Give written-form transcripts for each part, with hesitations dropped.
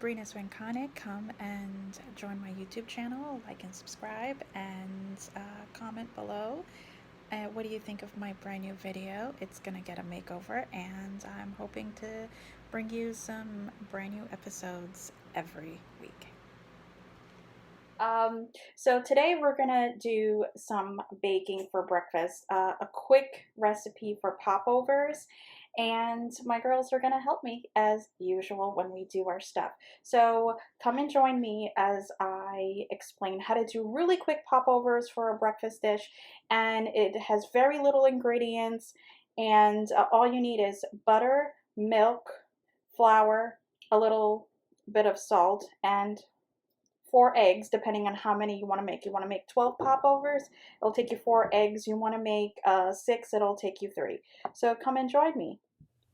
Green is Ranconic. Come and join my YouTube channel, like and subscribe, and comment below. What do you think of my brand new video? It's gonna get a makeover, and I'm hoping to bring you some brand new episodes every week. So today we're gonna do some baking for breakfast, a quick recipe for popovers, and my girls are gonna help me as usual when we do our stuff. So come and join me as I explain how to do really quick popovers for a breakfast dish, and it has very little ingredients, and all you need is butter, milk, flour, a little bit of salt, and 4 eggs, depending on how many you want to make. You want to make 12 popovers, it'll take you 4 eggs. You want to make 6, it'll take you 3. So come and join me.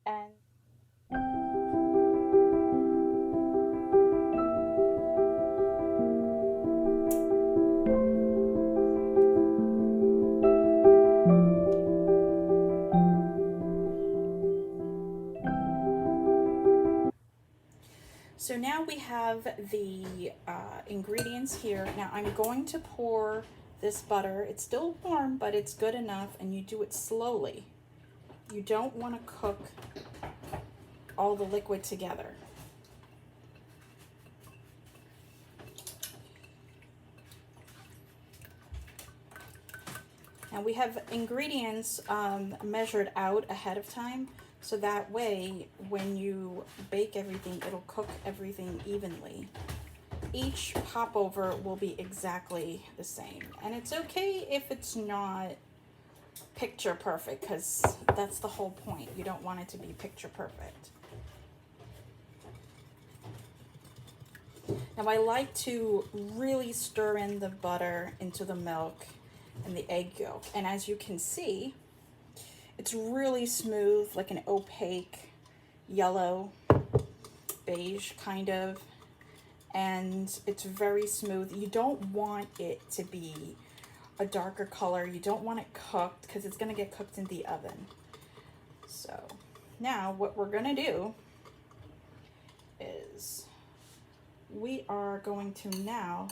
And So now we have the ingredients here. Now I'm going to pour this butter. It's still warm, but it's good enough, and you do it slowly. You don't want to cook all the liquid together. Now we have ingredients measured out ahead of time, so that way when you bake everything, it'll cook everything evenly. Each popover will be exactly the same, and it's okay if it's not picture perfect, because that's the whole point. You don't want it to be picture perfect. Now I like to really stir in the butter into the milk and the egg yolk, and as you can see, it's really smooth, like an opaque yellow beige kind of, and it's very smooth. You don't want it to be a darker color. You don't want it cooked, because it's going to get cooked in the oven. So now what we're going to do is we are going to now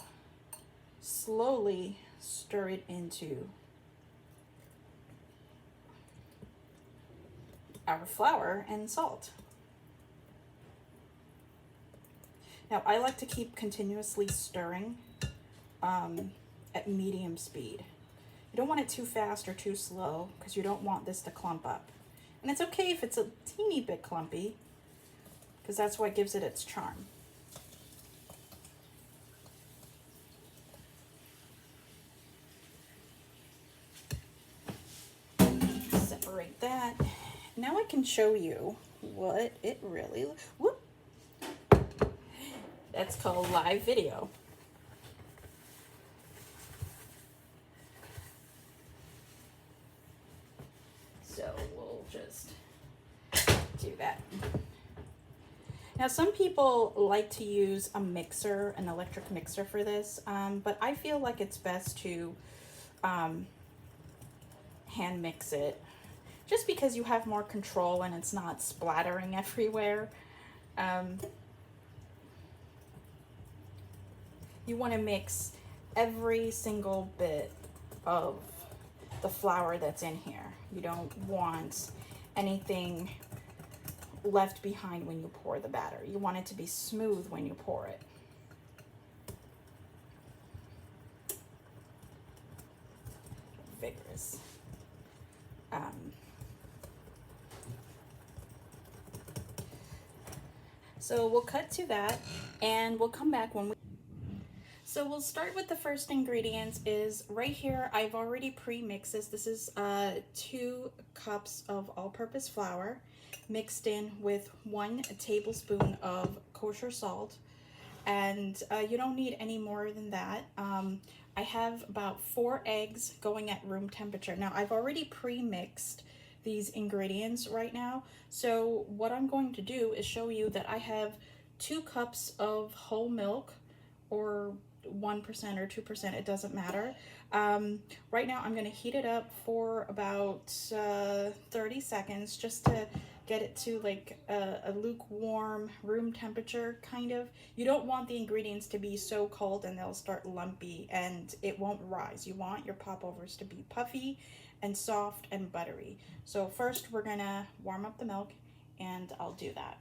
slowly stir it into our flour and salt. Now I like to keep continuously stirring at medium speed. You don't want it too fast or too slow, because you don't want this to clump up. And it's okay if it's a teeny bit clumpy, because that's what gives it its charm. Separate that. Now I can show you what it really, whoop. That's called live video. So we'll just do that. Now some people like to use a mixer, an electric mixer for this, but I feel like it's best to hand mix it, just because you have more control and it's not splattering everywhere. You want to mix every single bit of the flour that's in here. You don't want anything left behind when you pour the batter. You want it to be smooth when you pour it. Vigorous. So we'll cut to that, and we'll come back when we... So we'll start with the first ingredients. Is right here, I've already pre-mixed this. This is 2 cups of all-purpose flour mixed in with 1 tablespoon of kosher salt, and you don't need any more than that. I have about 4 eggs going at room temperature. Now I've already pre-mixed these ingredients right now, so what I'm going to do is show you that I have 2 cups of whole milk, or 1% or 2%, it doesn't matter. Right now I'm going to heat it up for about 30 seconds just to get it to like a lukewarm room temperature kind of. You don't want the ingredients to be so cold and they'll start lumpy and it won't rise. You want your popovers to be puffy and soft and buttery. So first we're gonna warm up the milk, and I'll do that.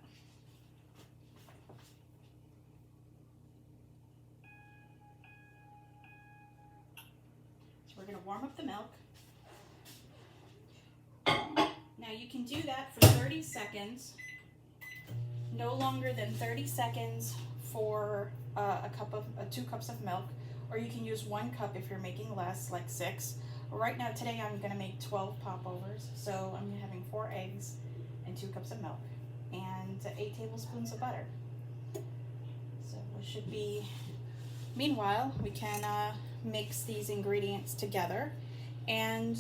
So we're gonna warm up the milk. Now you can do that for 30 seconds, no longer than 30 seconds for 2 cups of milk, or you can use 1 cup if you're making less, like 6. Right now, today I'm gonna make 12 popovers, so I'm having 4 eggs and 2 cups of milk and 8 tablespoons of butter. So it should be, meanwhile, we can mix these ingredients together, and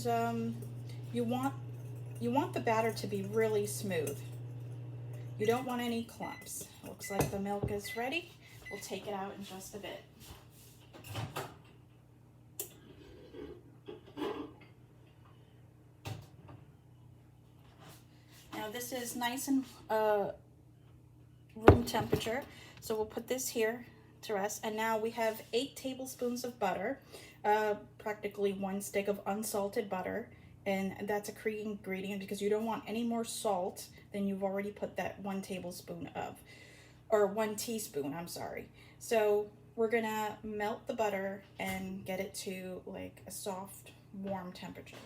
you want the batter to be really smooth. You don't want any clumps. Looks like the milk is ready. We'll take it out in just a bit. Now this is nice and room temperature, so we'll put this here to rest. And now we have 8 tablespoons of butter, practically 1 stick of unsalted butter. And that's a key ingredient because you don't want any more salt than you've already put that 1 tablespoon of, or 1 teaspoon, I'm sorry. So we're gonna melt the butter and get it to like a soft, warm temperature.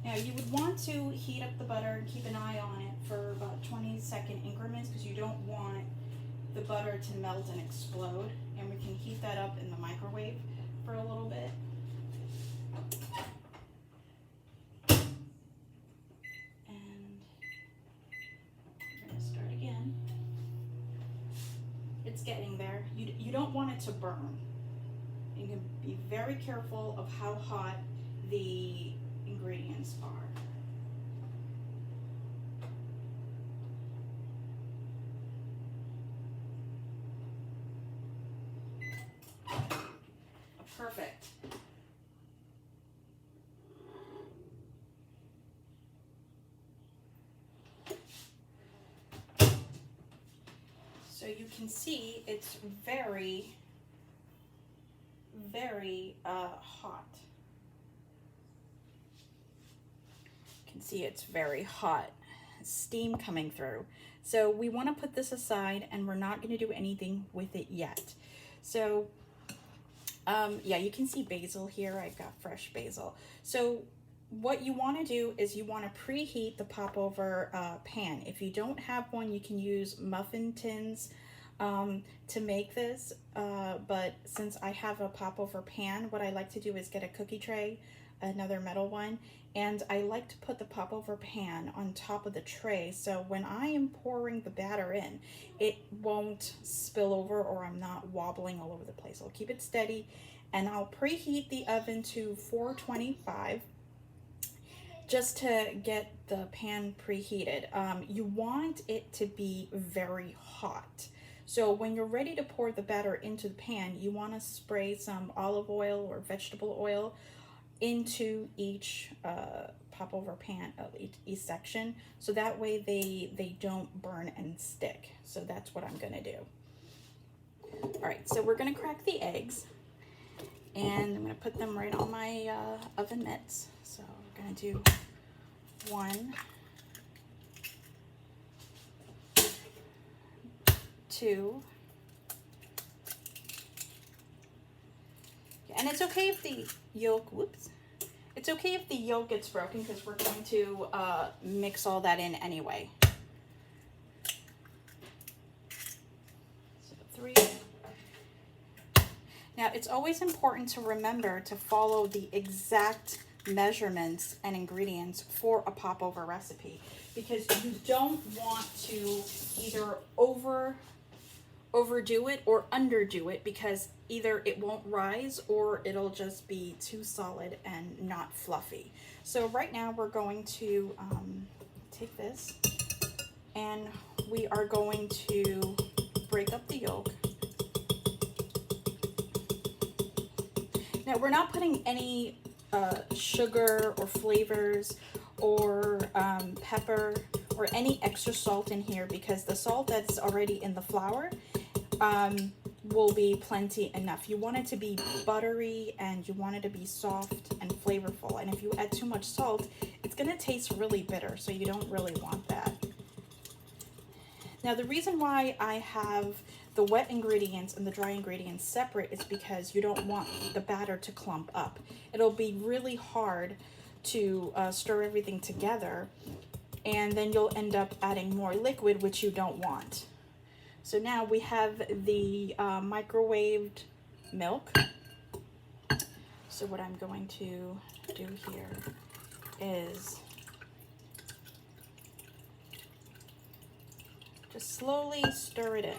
Now you would want to heat up the butter and keep an eye on it for about 20-second increments because you don't want the butter to melt and explode. And we can heat that up in the microwave for a little bit. And we're gonna start again. It's getting there. You don't want it to burn. You can be very careful of how hot the ingredients are. Perfect. So you can see it's very, very hot. You can see it's very hot. Steam coming through. So we want to put this aside, and we're not going to do anything with it yet. So yeah, you can see basil here. I've got fresh basil. So what you want to do is you want to preheat the popover pan. If you don't have one, you can use muffin tins to make this. But since I have a popover pan, what I like to do is get a cookie tray, another metal one, and I like to put the popover pan on top of the tray so when I am pouring the batter in, it won't spill over or I'm not wobbling all over the place. I'll keep it steady, and I'll preheat the oven to 425 just to get the pan preheated. You want it to be very hot. So when you're ready to pour the batter into the pan, you want to spray some olive oil or vegetable oil into each popover pan, each section, so that way they don't burn and stick. So that's what I'm gonna do. All right, so we're gonna crack the eggs, and I'm gonna put them right on my oven mitts. So we're gonna do 1, 2. And it's okay if the yolk, it's okay if the yolk gets broken because we're going to mix all that in anyway. So 3. Now it's always important to remember to follow the exact measurements and ingredients for a popover recipe because you don't want to either overdo it or underdo it because either it won't rise or it'll just be too solid and not fluffy. So right now we're going to take this and we are going to break up the yolk. Now we're not putting any sugar or flavors or pepper or any extra salt in here, because the salt that's already in the flour will be plenty enough. You want it to be buttery and you want it to be soft and flavorful. And if you add too much salt, it's going to taste really bitter, so you don't really want that. Now the reason why I have the wet ingredients and the dry ingredients separate is because you don't want the batter to clump up. It'll be really hard to stir everything together, and then you'll end up adding more liquid, which you don't want. So now we have the microwaved milk. So what I'm going to do here is just slowly stir it in.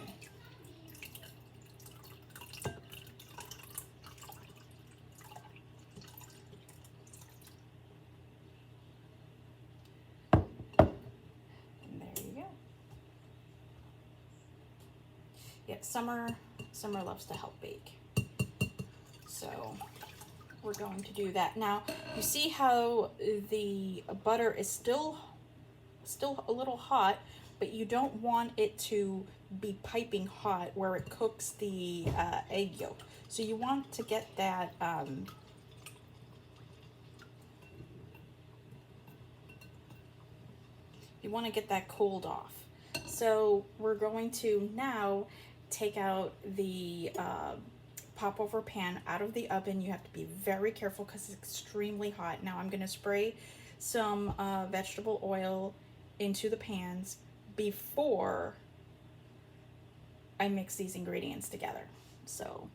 And there you go. Yeah, Summer loves to help bake. So we're going to do that. Now, you see how the butter is still a little hot, but you don't want it to be piping hot where it cooks the egg yolk. So you want to get that cooled off. So we're going to now take out the popover pan out of the oven. You have to be very careful because it's extremely hot. Now I'm going to spray some vegetable oil into the pans before I mix these ingredients together. So,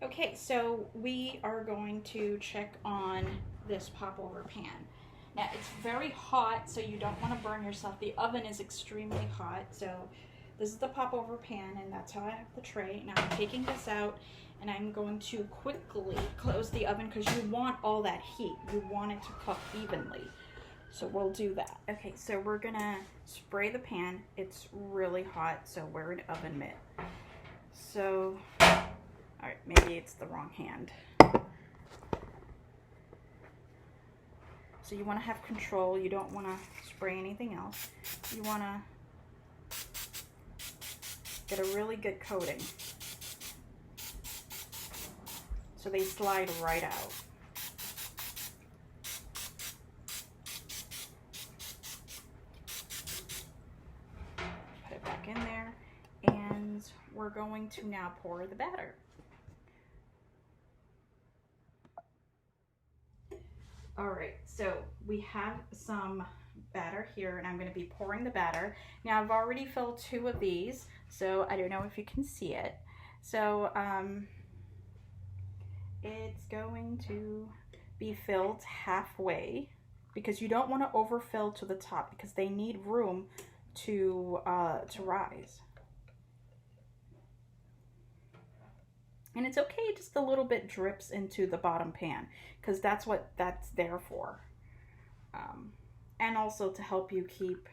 okay, so we are going to check on this popover pan. Now it's very hot, so you don't want to burn yourself. The oven is extremely hot, so this is the popover pan, and that's how I have the tray. Now I'm taking this out, and I'm going to quickly close the oven because you want all that heat. You want it to cook evenly. So we'll do that. Okay, so we're gonna spray the pan. It's really hot, so wear an oven mitt. So, all right, maybe it's the wrong hand. So you wanna have control. You don't wanna spray anything else. You wanna get a really good coating so they slide right out. Put it back in there, and we're going to now pour the batter. All right, so we have some batter here, and I'm going to be pouring the batter. Now I've already filled 2 of these, so I don't know if you can see it. So it's going to be filled halfway, because you don't want to overfill to the top because they need room to rise. And it's okay, just a little bit drips into the bottom pan, because that's what that's there for. And also to help you keep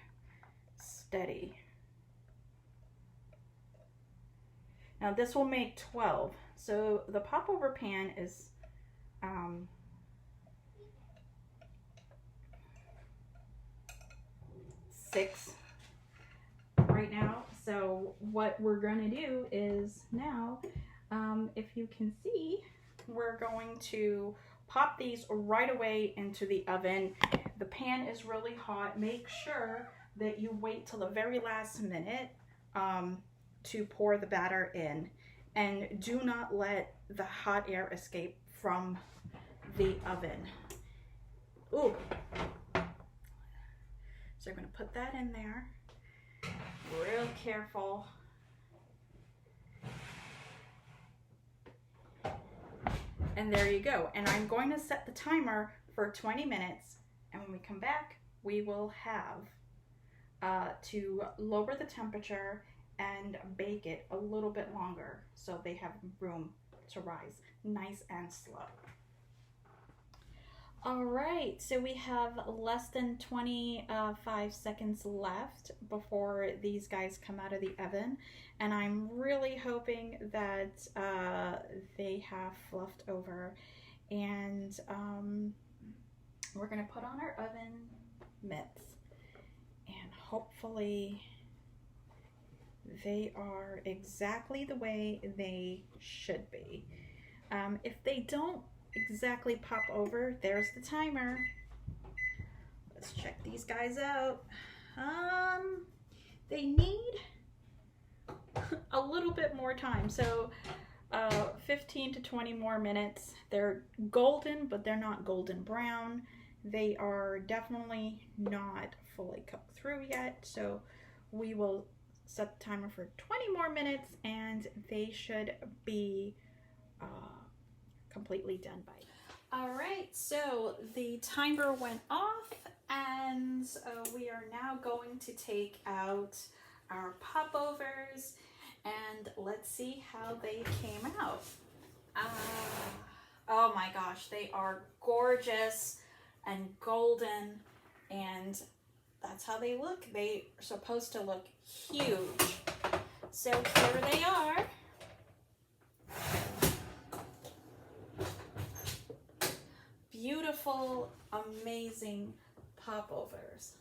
steady. Now this will make 12. So the popover pan is 6 right now. So what we're going to do is now, if you can see, we're going to pop these right away into the oven. The pan is really hot. Make sure that you wait till the very last minute to pour the batter in, and do not let the hot air escape from the oven. Ooh. So I'm going to put that in there real careful. And there you go. And I'm going to set the timer for 20 minutes. And when we come back, we will have to lower the temperature and bake it a little bit longer so they have room to rise nice and slow. All right, so we have less than 25 seconds left before these guys come out of the oven, and I'm really hoping that they have fluffed over. And we're gonna put on our oven mitts, and hopefully they are exactly the way they should be. If they don't exactly pop over, there's the timer. Let's check these guys out. They need a little bit more time, so 15 to 20 more minutes. They're golden, but they're not golden brown. They are definitely not fully cooked through yet, so we will set the timer for 20 more minutes, and they should be completely done by then. All right, so the timer went off, and we are now going to take out our popovers, and let's see how they came out. Oh my gosh, they are gorgeous and golden, and that's how they look. They are supposed to look huge. So here they are. Beautiful, amazing popovers.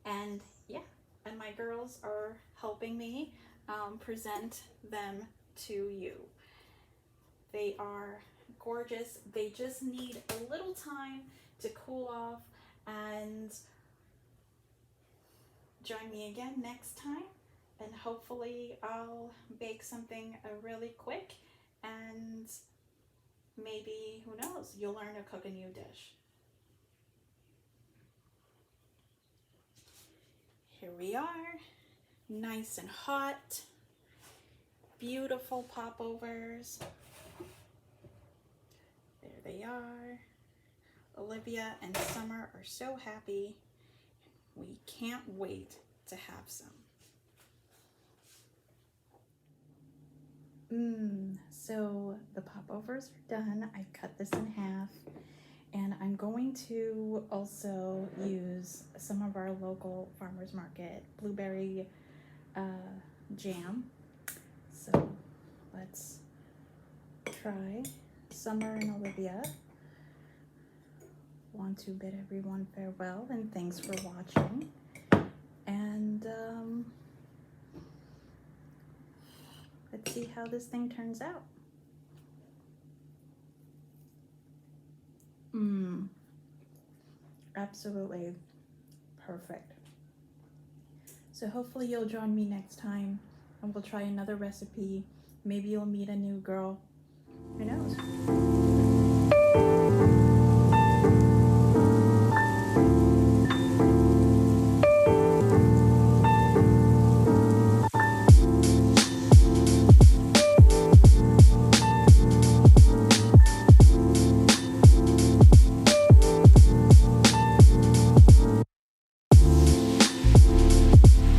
And yeah, and my girls are helping me present them to you. They are gorgeous. They just need a little time to cool off, and join me again next time, and hopefully I'll bake something really quick, and maybe, who knows, you'll learn to cook a new dish. Here we are, nice and hot, beautiful popovers. There they are. Olivia and Summer are so happy. We can't wait to have some. So the popovers are done. I cut this in half, and I'm going to also use some of our local farmers market blueberry jam. So let's try. Summer and Olivia want to bid everyone farewell and thanks for watching. And let's see how this thing turns out. Absolutely perfect. So hopefully you'll join me next time, and we'll try another recipe. Maybe you'll meet a new girl. Who knows?